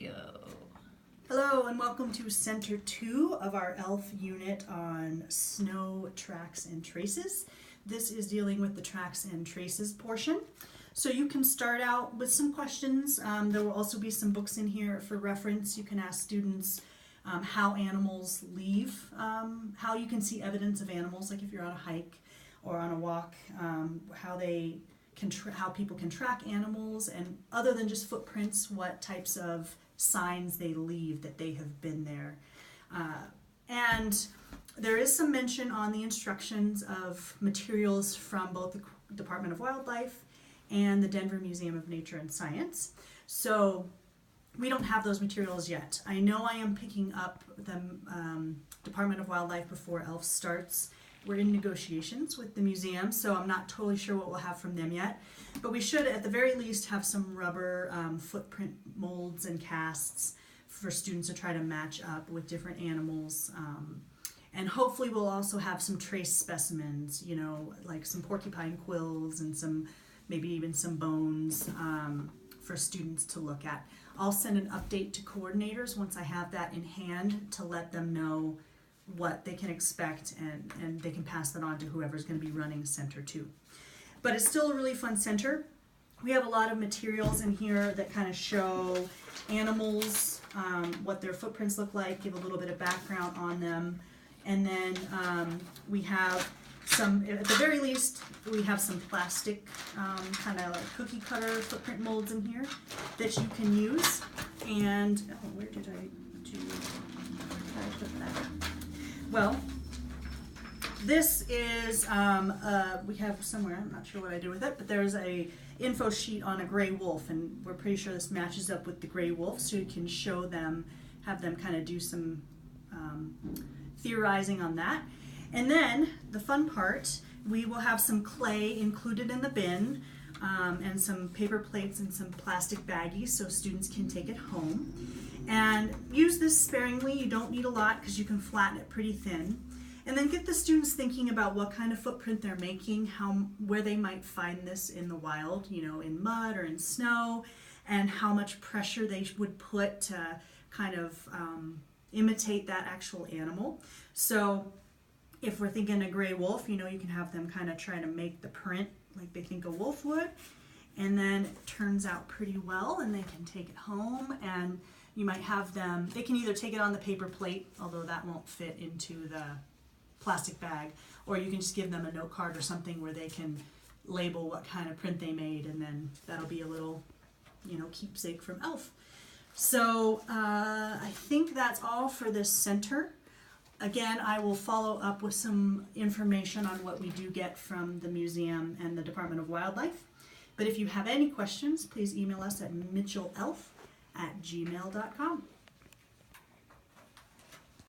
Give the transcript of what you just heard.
go. Hello and welcome to Center 2 of our ELF unit on snow tracks and traces. This is dealing with the tracks and traces portion. So you can start out with some questions. There will also be some books in here for reference. You can ask students how animals leave, how you can see evidence of animals, like if you're on a hike or on a walk, how people can track animals, and other than just footprints, what types of signs they leave that they have been there. And there is some mention on the instructions of materials from both the Department of Wildlife and the Denver Museum of Nature and Science. So we don't have those materials yet. I know I am picking up the Department of Wildlife before ELF starts. We're in negotiations with the museum, so I'm not totally sure what we'll have from them yet. But we should, at the very least, have some rubber footprint molds and casts for students to try to match up with different animals. And hopefully we'll also have some trace specimens, you know, like some porcupine quills and some, maybe even some bones for students to look at. I'll send an update to coordinators once I have that in hand to let them know what they can expect, and they can pass that on to whoever's going to be running Center 2. But it's still a really fun center. We have a lot of materials in here that kind of show animals, what their footprints look like, give a little bit of background on them, and then we have some, at the very least, we have some plastic kind of like cookie cutter footprint molds in here that you can use. And, oh, where did I put that? Well, this is, we have somewhere, I'm not sure what I do with it, but there's a info sheet on a gray wolf, and we're pretty sure this matches up with the gray wolf, so you can show them, have them kind of do some theorizing on that. And then, the fun part, we will have some clay included in the bin, and some paper plates and some plastic baggies so students can take it home. And use this sparingly. You don't need a lot because you can flatten it pretty thin. And then get the students thinking about what kind of footprint they're making, where they might find this in the wild, you know, in mud or in snow, and how much pressure they would put to kind of imitate that actual animal. So if we're thinking a gray wolf, you know, you can have them kind of try to make the print like they think a wolf would. And then it turns out pretty well, and they can take it home, and you might have them, they can either take it on the paper plate, although that won't fit into the plastic bag, or you can just give them a note card or something where they can label what kind of print they made, and then that'll be a little, you know, keepsake from ELF. So I think that's all for this center. Again, I will follow up with some information on what we do get from the museum and the Department of Wildlife. But if you have any questions, please email us at mitchellelf@gmail.com.